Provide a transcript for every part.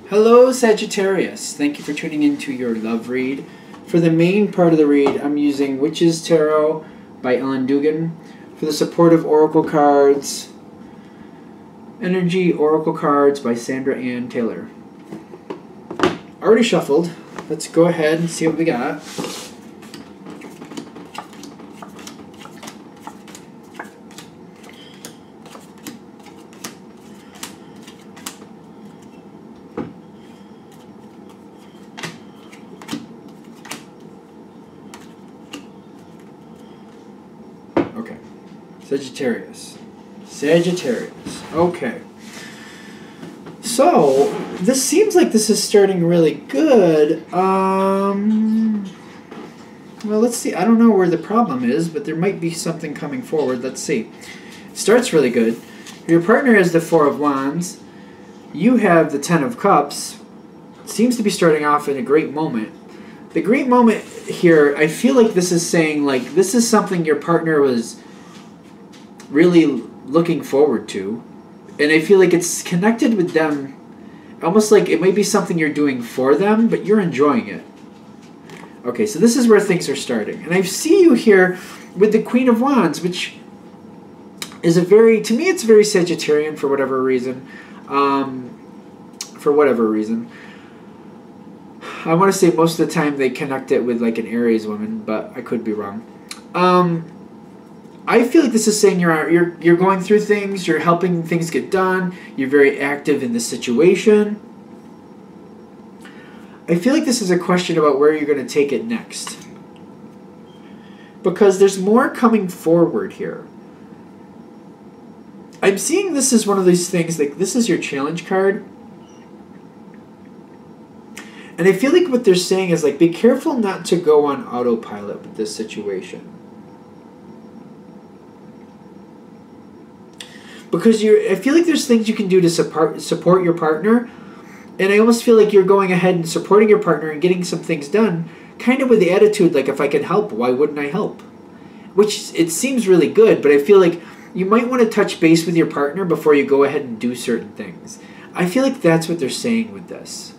Hello, Sagittarius. Thank you for tuning into your love read. For the main part of the read, I'm using Witch's Tarot by Ellen Dugan. For the supportive oracle cards, Energy Oracle cards by Sandra Ann Taylor. Already shuffled. Let's go ahead and see what we got. Okay. Sagittarius. Okay. So, this seems like this is starting really good. Well, let's see. I don't know where the problem is, but there might be something coming forward. Let's see. It starts really good. Your partner has the Four of Wands. You have the Ten of Cups. It seems to be starting off in a great moment. The great moment here, I feel like this is saying, like, this is something your partner was really looking forward to. And I feel like it's connected with them, almost like it might be something you're doing for them, but you're enjoying it. Okay, so this is where things are starting. And I see you here with the Queen of Wands, which is a very, to me, it's very Sagittarian for whatever reason. I want to say most of the time they connect it with like an Aries woman, but I could be wrong. I feel like this is saying you're going through things, you're helping things get done, you're very active in the situation. I feel like this is a question about where you're going to take it next. Because there's more coming forward here. I'm seeing this as one of these things, like this is your challenge card. And I feel like what they're saying is like, be careful not to go on autopilot with this situation. Because I feel like there's things you can do to support your partner. And I almost feel like you're going ahead and supporting your partner and getting some things done, kind of with the attitude like, if I can help, why wouldn't I help? Which, it seems really good, but I feel like you might want to touch base with your partner before you go ahead and do certain things. I feel like that's what they're saying with this.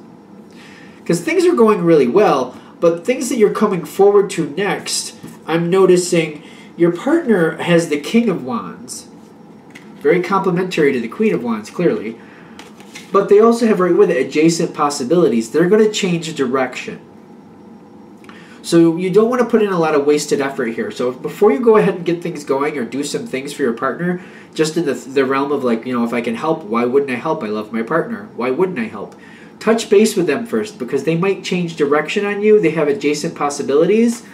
Because things are going really well, but things that you're coming forward to next, I'm noticing your partner has the King of Wands. Very complementary to the Queen of Wands, clearly. But they also have right with it adjacent possibilities. They're going to change direction. So you don't want to put in a lot of wasted effort here. So before you go ahead and get things going or do some things for your partner, just in the realm of like, you know, if I can help, why wouldn't I help? I love my partner. Why wouldn't I help? Touch base with them first because they might change direction on you. They have adjacent possibilities.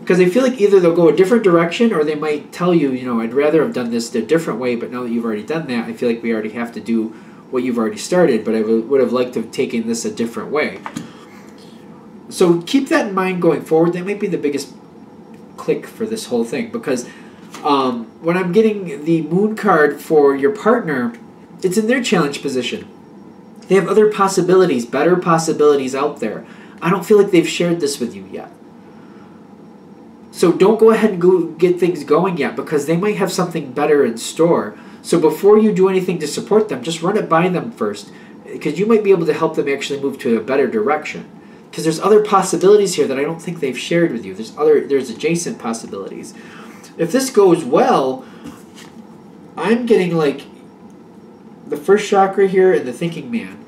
Because I feel like either they'll go a different direction or they might tell you, you know, I'd rather have done this a different way, but now that you've already done that, I feel like we already have to do what you've already started, but I would have liked to have taken this a different way. So keep that in mind going forward. That might be the biggest click for this whole thing because when I'm getting the Moon card for your partner, it's in their challenge position. They have other possibilities, better possibilities out there. I don't feel like they've shared this with you yet. So don't go ahead and go get things going yet because they might have something better in store. So before you do anything to support them, just run it by them first because you might be able to help them actually move to a better direction. Because there's other possibilities here that I don't think they've shared with you. There's adjacent possibilities. If this goes well, I'm getting like the first chakra here and the thinking man.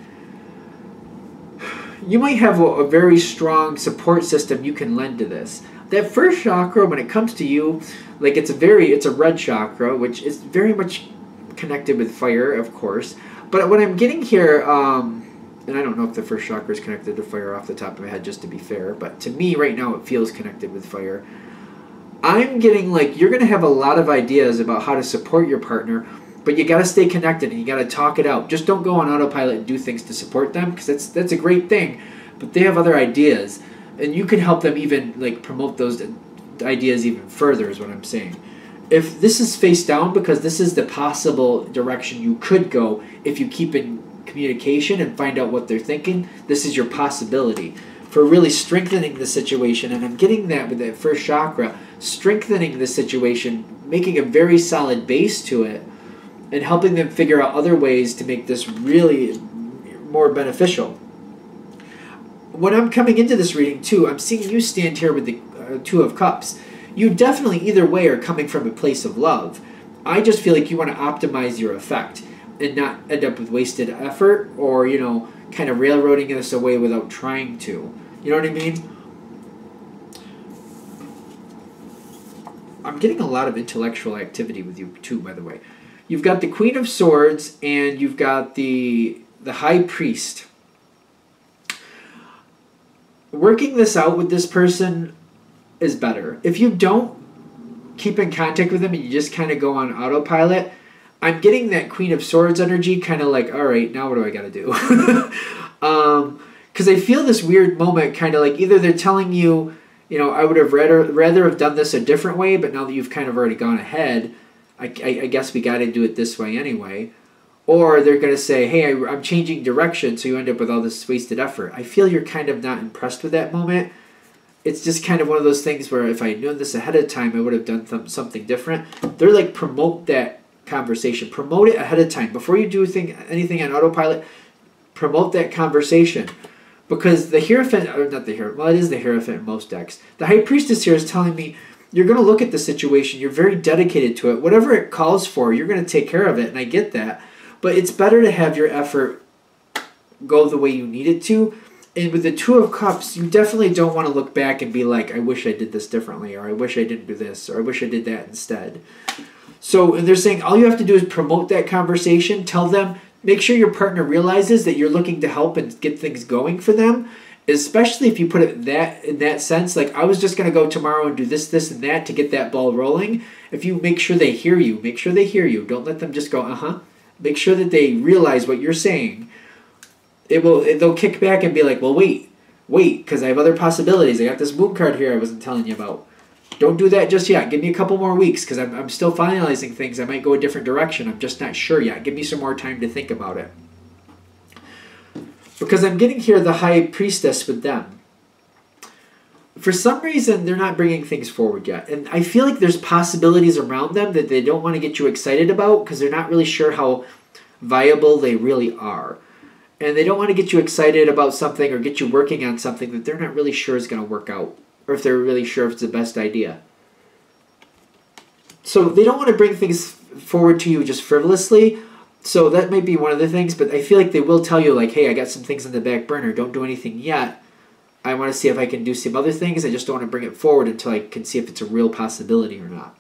You might have a very strong support system you can lend to this. That first chakra, when it comes to you, like it's a red chakra, which is very much connected with fire, of course. But what I'm getting here, and I don't know if the first chakra is connected to fire off the top of my head, just to be fair, but to me right now it feels connected with fire. I'm getting like you're going to have a lot of ideas about how to support your partner, but you got to stay connected and you got to talk it out. Just don't go on autopilot and do things to support them because that's a great thing, but they have other ideas. And you can help them even like promote those ideas even further is what I'm saying. If this is face down, because this is the possible direction you could go if you keep in communication and find out what they're thinking, this is your possibility for really strengthening the situation. And I'm getting that with that first chakra, strengthening the situation, making a very solid base to it, and helping them figure out other ways to make this really more beneficial. When I'm coming into this reading too, I'm seeing you stand here with the Two of Cups. You definitely either way are coming from a place of love. I just feel like you want to optimize your effect and not end up with wasted effort or, you know, kind of railroading this away without trying to. You know what I mean? I'm getting a lot of intellectual activity with you too, by the way. You've got the Queen of Swords and you've got the High Priest. Working this out with this person is better. If you don't keep in contact with them and you just kind of go on autopilot, I'm getting that Queen of Swords energy kind of like, all right, now what do I got to do? Because I feel this weird moment kind of like either they're telling you, you know, I would have rather have done this a different way, but now that you've kind of already gone ahead, I guess we got to do it this way anyway. Or they're going to say, hey, I'm changing direction, so you end up with all this wasted effort. I feel you're kind of not impressed with that moment. It's just kind of one of those things where if I had known this ahead of time, I would have done something different. They're like, promote that conversation. Promote it ahead of time. Before you do anything on autopilot, promote that conversation. Because the Hierophant, or not the Hierophant, well, it is the Hierophant in most decks. The High Priestess here is telling me, you're going to look at the situation, you're very dedicated to it. Whatever it calls for, you're going to take care of it, and I get that. But it's better to have your effort go the way you need it to. And with the Two of Cups, you definitely don't want to look back and be like, I wish I did this differently, or I wish I didn't do this, or I wish I did that instead. So and they're saying all you have to do is promote that conversation, tell them, make sure your partner realizes that you're looking to help and get things going for them, especially if you put it in that sense, like I was just going to go tomorrow and do this, this, and that to get that ball rolling. If you make sure they hear you, don't let them just go, uh-huh. Make sure that they realize what you're saying. They'll kick back and be like, well, wait, because I have other possibilities. I got this moon card here I wasn't telling you about. Don't do that just yet. Give me a couple more weeks because I'm still finalizing things. I might go a different direction. I'm just not sure yet. Give me some more time to think about it. Because I'm getting here the High Priestess with them. For some reason, they're not bringing things forward yet. And I feel like there's possibilities around them that they don't want to get you excited about because they're not really sure how viable they really are. And they don't want to get you excited about something or get you working on something that they're not really sure is going to work out. Or if they're really sure if it's the best idea. So they don't want to bring things forward to you just frivolously. So that might be one of the things. But I feel like they will tell you like, hey, I got some things in the back burner. Don't do anything yet. I want to see if I can do some other things. I just don't want to bring it forward until I can see if it's a real possibility or not.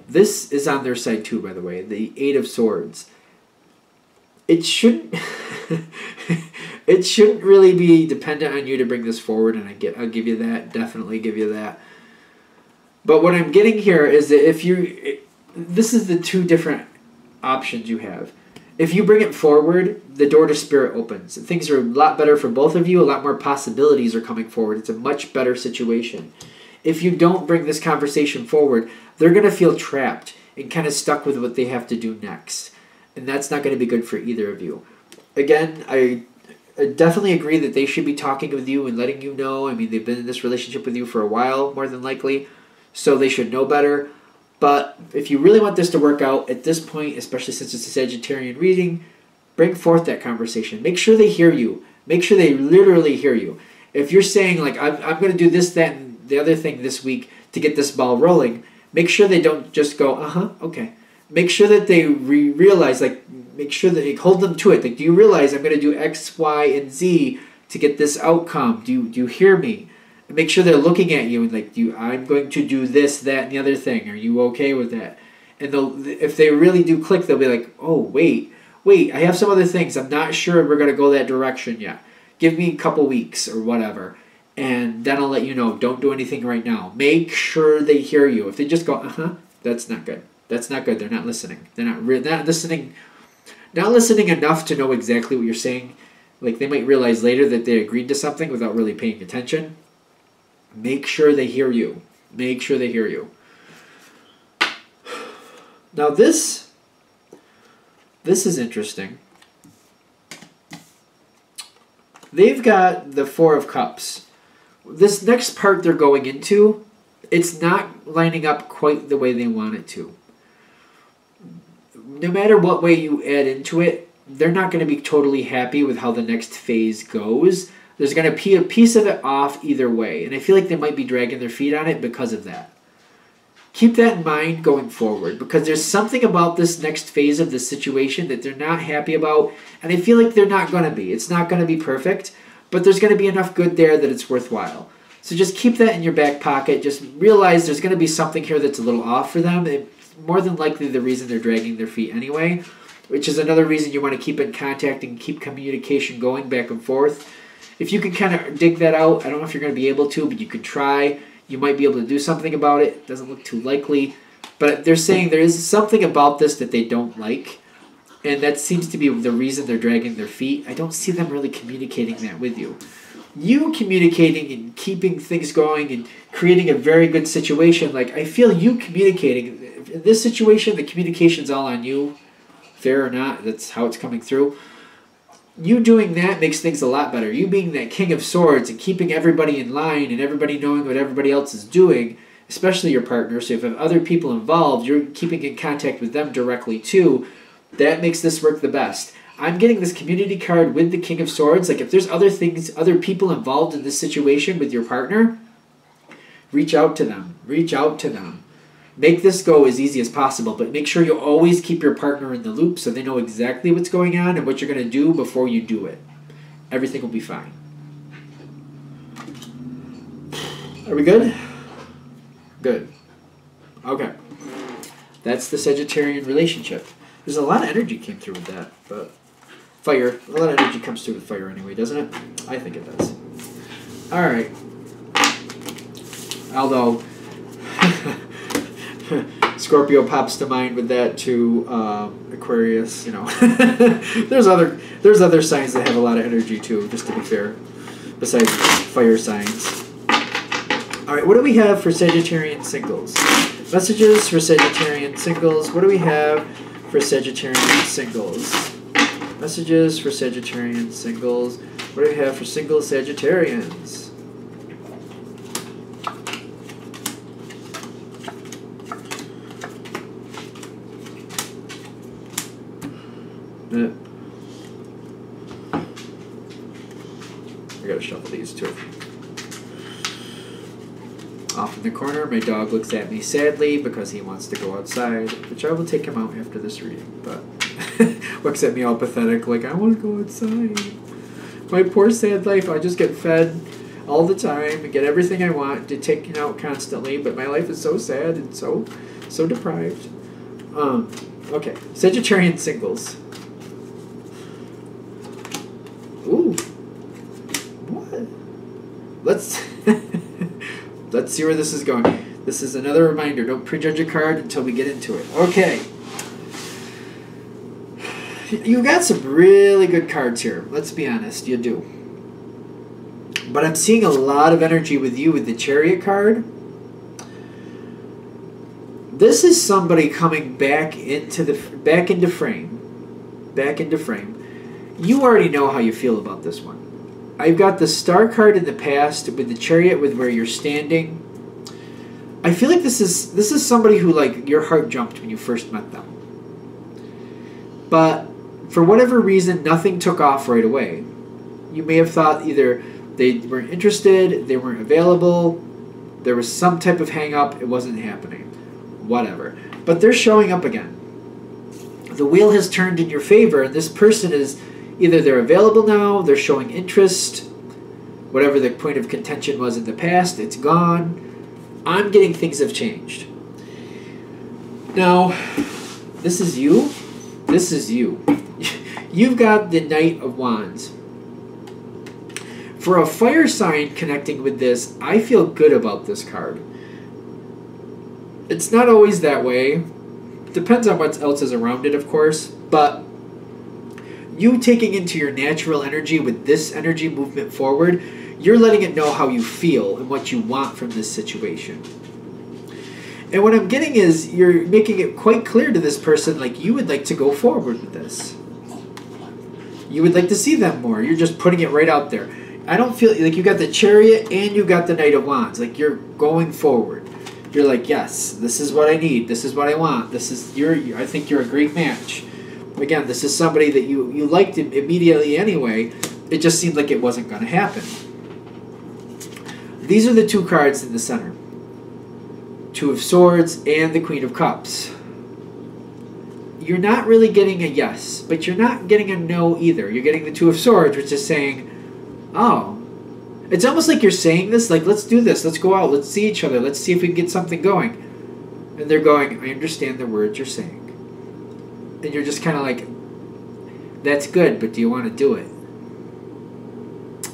This is on their side too, by the way. The Eight of Swords. It shouldn't it shouldn't really be dependent on you to bring this forward, and I'll give you that. Definitely give you that. But what I'm getting here is that this is the two different options you have. If you bring it forward, the door to spirit opens. Things are a lot better for both of you. A lot more possibilities are coming forward. It's a much better situation. If you don't bring this conversation forward, they're going to feel trapped and kind of stuck with what they have to do next. And that's not going to be good for either of you. Again, I definitely agree that they should be talking with you and letting you know. I mean, they've been in this relationship with you for a while, more than likely, so they should know better. But if you really want this to work out at this point, especially since it's a Sagittarian reading, bring forth that conversation. Make sure they hear you. Make sure they literally hear you. If you're saying, like, I'm going to do this, that, and the other thing this week to get this ball rolling, make sure they don't just go, uh-huh, okay. Make sure that they realize, like, make sure that you hold them to it. Like, do you realize I'm going to do X, Y, and Z to get this outcome? Do you hear me? And make sure they're looking at you and like, I'm going to do this, that, and the other thing. Are you okay with that? And if they really do click, they'll be like, oh, wait, I have some other things. I'm not sure we're going to go that direction yet. Give me a couple weeks or whatever. And then I'll let you know. Don't do anything right now. Make sure they hear you. If they just go, uh-huh, that's not good. That's not good. They're not listening. They're not listening. Not listening enough to know exactly what you're saying. Like they might realize later that they agreed to something without really paying attention. Make sure they hear you. Make sure they hear you. Now this is interesting. They've got the Four of Cups. This next part they're going into, it's not lining up quite the way they want it to. no matter what way you add into it, they're not going to be totally happy with how the next phase goes. There's going to be a piece of it off either way. And I feel like they might be dragging their feet on it because of that. Keep that in mind going forward, because there's something about this next phase of the situation that they're not happy about, and I feel like they're not going to be. It's not going to be perfect, but there's going to be enough good there that it's worthwhile. So just keep that in your back pocket. Just realize there's going to be something here that's a little off for them. It's more than likely the reason they're dragging their feet anyway, which is another reason you want to keep in contact and keep communication going back and forth. If you can kind of dig that out, I don't know if you're going to be able to, but you could try. You might be able to do something about it. It doesn't look too likely. But they're saying there is something about this that they don't like. And that seems to be the reason they're dragging their feet. I don't see them really communicating that with you. You communicating and keeping things going and creating a very good situation. Like, I feel you communicating. In this situation, the communication's all on you. Fair or not, that's how it's coming through. You doing that makes things a lot better. You being that King of Swords and keeping everybody in line and everybody knowing what everybody else is doing, especially your partner. So if you have other people involved, you're keeping in contact with them directly too. That makes this work the best. I'm getting this community card with the King of Swords. Like, if there's other things, other people involved in this situation with your partner, reach out to them. Reach out to them. Make this go as easy as possible, but make sure you always keep your partner in the loop so they know exactly what's going on and what you're going to do before you do it. Everything will be fine. Are we good? Good. Okay. That's the Sagittarian relationship. There's a lot of energy came through with that, but fire. A lot of energy comes through with fire anyway, doesn't it? I think it does. All right. Although Scorpio pops to mind with that too. Aquarius, you know. there's other signs that have a lot of energy too, just to be fair, besides fire signs. All right, what do we have for Sagittarian singles? Messages for Sagittarian singles. What do we have for Sagittarian singles? Messages for Sagittarian singles. What do we have for single Sagittarians? I gotta shuffle these too. Off in the corner, my dog looks at me sadly because he wants to go outside, which I will take him out after this reading, but looks at me all pathetic like, I want to go outside. My poor sad life, I just get fed all the time and get everything I want, to taken out constantly, but my life is so sad and so deprived. Okay, Sagittarian singles. Ooh. What? Let's see where this is going. This is another reminder. Don't prejudge a card until we get into it. Okay. You got some really good cards here. Let's be honest. You do. But I'm seeing a lot of energy with you with the Chariot card. This is somebody coming back into frame. Back into frame. You already know how you feel about this one. I've got the Star card in the past with the Chariot with where you're standing. I feel like this is somebody who, like, your heart jumped when you first met them. But for whatever reason, nothing took off right away. You may have thought either they weren't interested, they weren't available, there was some type of hang-up, it wasn't happening. Whatever. But they're showing up again. The wheel has turned in your favor, and this person is either they're available now, they're showing interest, whatever the point of contention was in the past, it's gone. I'm getting things have changed. Now, this is you. This is you. You've got the Knight of Wands. For a fire sign connecting with this, I feel good about this card. It's not always that way. Depends on what else is around it, of course, but you taking into your natural energy with this energy movement forward, you're letting it know how you feel and what you want from this situation. And what I'm getting is you're making it quite clear to this person, like, you would like to go forward with this. You would like to see them more. You're just putting it right out there. I don't feel like you got the Chariot and you got the Knight of Wands. Like, you're going forward. You're like, yes, this is what I need. This is what I want. I think you're a great match. Again, this is somebody that you liked immediately anyway. It just seemed like it wasn't going to happen. These are the two cards in the center. Two of Swords and the Queen of Cups. You're not really getting a yes, but you're not getting a no either. You're getting the Two of Swords, which is saying, oh. It's almost like you're saying this, like, let's do this. Let's go out. Let's see each other. Let's see if we can get something going. And they're going, I understand the words you're saying. And you're just kind of like, that's good, but do you want to do it?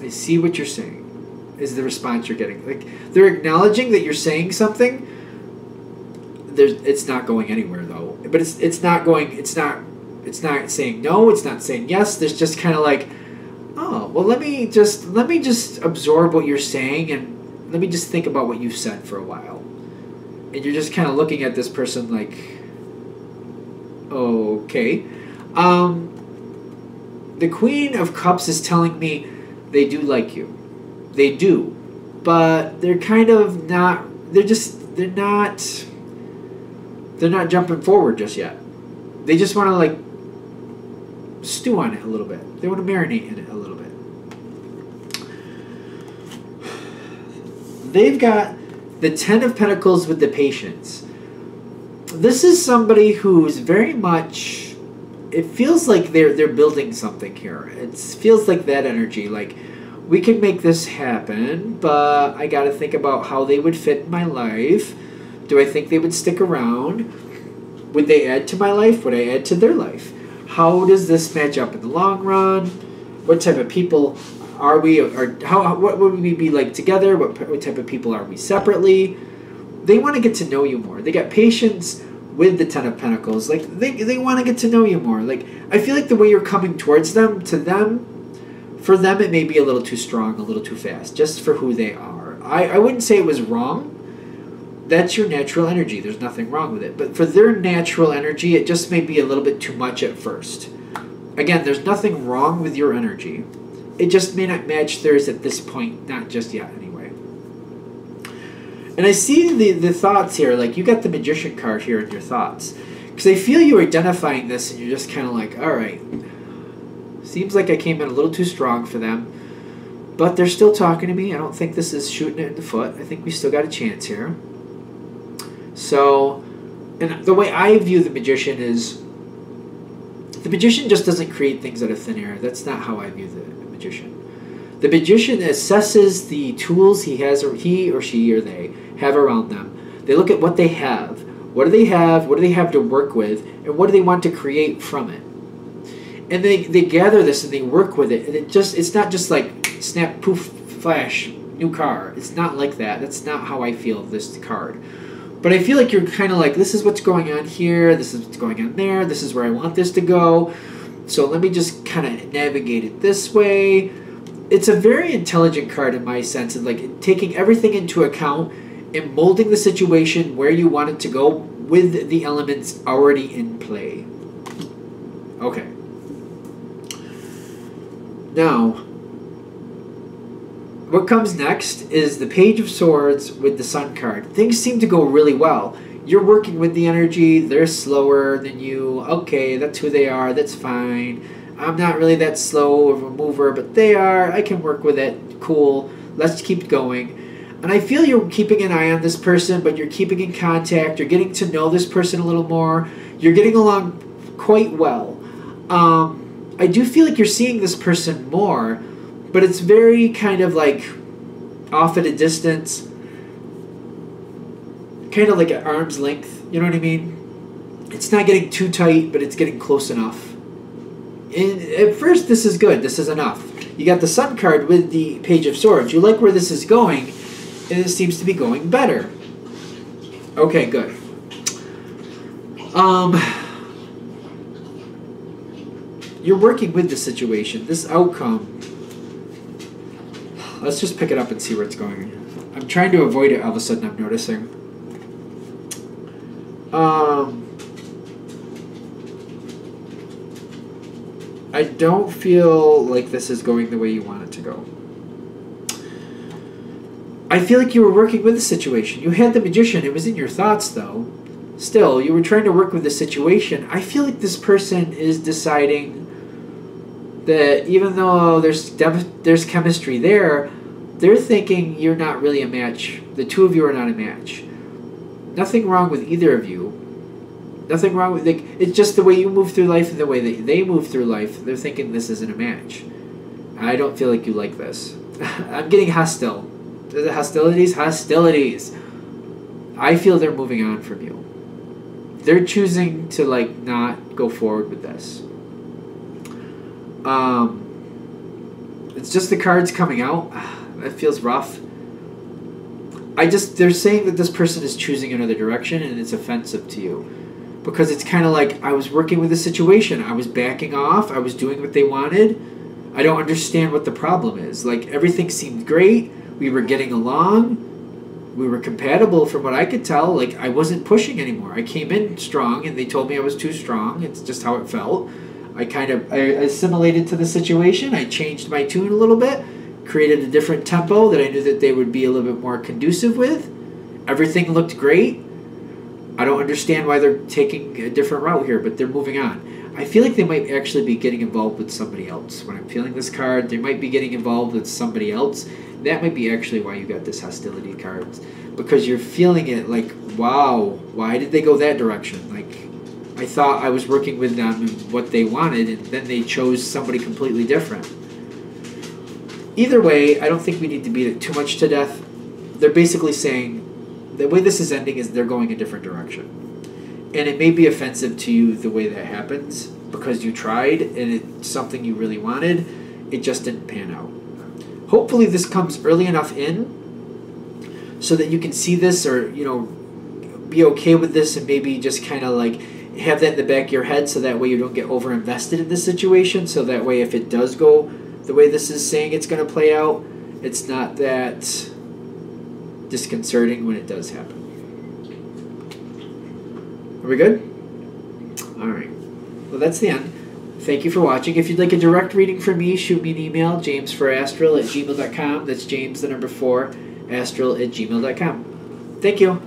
I see what you're saying, is the response you're getting. Like, they're acknowledging that you're saying something. It's not going anywhere, though. But it's not saying no, it's not saying yes. There's just kind of like, oh, well, let me just absorb what you're saying, and let me just think about what you've said for a while. And you're just kind of looking at this person like, okay. The Queen of Cups is telling me they do like you. They do. But they're kind of not, they're not jumping forward just yet. They just want to, like, stew on it a little bit. They want to marinate in it a little bit. They've got the Ten of Pentacles with the Patience. This is somebody who's very much, it feels like they're building something here. It feels like that energy, like, we can make this happen, but I got to think about how they would fit in my life. Do I think they would stick around? Would they add to my life? Would I add to their life? How does this match up in the long run? What type of people are we? Or what would we be like together? What type of people are we separately? They want to get to know you more. They got patience with the Ten of Pentacles. Like, they want to get to know you more. Like, I feel like the way you're coming towards them, to them, for them it may be a little too strong, a little too fast, just for who they are. I wouldn't say it was wrong. That's your natural energy. There's nothing wrong with it. But for their natural energy, it just may be a little bit too much at first. Again, there's nothing wrong with your energy. It just may not match theirs at this point. Not just yet, anyway. And I see the thoughts here. Like, you got the Magician card here in your thoughts. Because I feel you identifying this, and you're just kind of like, all right. Seems like I came in a little too strong for them. But they're still talking to me. I don't think this is shooting it in the foot. I think we still got a chance here. So, and the way I view the Magician is, the Magician just doesn't create things out of thin air. That's not how I view the Magician. The Magician assesses the tools he has, or he or she or they have around them. They look at what they have. What do they have? What do they have to work with? And what do they want to create from it? And they gather this and they work with it. And it's not just like snap, poof, flash, new car. It's not like that. That's not how I feel this card. But I feel like you're kind of like, this is what's going on here. This is what's going on there. This is where I want this to go. So let me just kind of navigate it this way. It's a very intelligent card in my sense of like taking everything into account and molding the situation where you want it to go with the elements already in play. Okay. Now, what comes next is the Page of Swords with the Sun card. Things seem to go really well. You're working with the energy. They're slower than you. Okay, that's who they are. That's fine. I'm not really that slow of a mover, but they are. I can work with it. Cool. Let's keep going. And I feel you're keeping an eye on this person, but you're keeping in contact. You're getting to know this person a little more. You're getting along quite well. I do feel like you're seeing this person more, but it's very kind of like off at a distance, kind of like at arm's length, you know what I mean? It's not getting too tight, but it's getting close enough. And at first, this is good. This is enough. You got the Sun card with the Page of Swords. You like where this is going, and it seems to be going better. Okay, good. You're working with the situation. This outcome, let's just pick it up and see where it's going. I'm trying to avoid it all of a sudden, I'm noticing. I don't feel like this is going the way you want it to go. I feel like you were working with the situation. You had the Magician. It was in your thoughts, though. Still, you were trying to work with the situation. I feel like this person is deciding that even though there's chemistry there, they're thinking you're not really a match. The two of you are not a match. Nothing wrong with either of you. Nothing wrong with... Like, it's just the way you move through life and the way that they move through life. They're thinking this isn't a match. I don't feel like you like this. I'm getting hostile. Is it hostilities? Hostilities. I feel they're moving on from you. They're choosing to, like, not go forward with this. It's just the cards coming out. That feels rough. They're saying that this person is choosing another direction and it's offensive to you. Because it's kind of like, I was working with the situation. I was backing off. I was doing what they wanted. I don't understand what the problem is. Like, everything seemed great. We were getting along. We were compatible from what I could tell. Like, I wasn't pushing anymore. I came in strong and they told me I was too strong. It's just how it felt. I assimilated to the situation. I changed my tune a little bit. Created a different tempo that I knew that they would be a little bit more conducive with. Everything looked great. I don't understand why they're taking a different route here, but they're moving on. I feel like they might actually be getting involved with somebody else. When I'm feeling this card, they might be getting involved with somebody else. That might be actually why you got this hostility cards. Because you're feeling it like, wow, why did they go that direction? Like, I thought I was working with them and what they wanted, and then they chose somebody completely different. Either way, I don't think we need to beat it too much to death. They're basically saying, the way this is ending is they're going a different direction. And it may be offensive to you the way that happens because you tried and it's something you really wanted. It just didn't pan out. Hopefully this comes early enough in so that you can see this or, you know, be okay with this and maybe just kind of like have that in the back of your head so that way you don't get over-invested in this situation. So that way if it does go the way this is saying it's going to play out, it's not that disconcerting when it does happen. Are we good? Alright. Well, that's the end. Thank you for watching. If you'd like a direct reading from me, shoot me an email, james4astral@gmail.com. That's James, the number 4, astral@gmail.com. Thank you.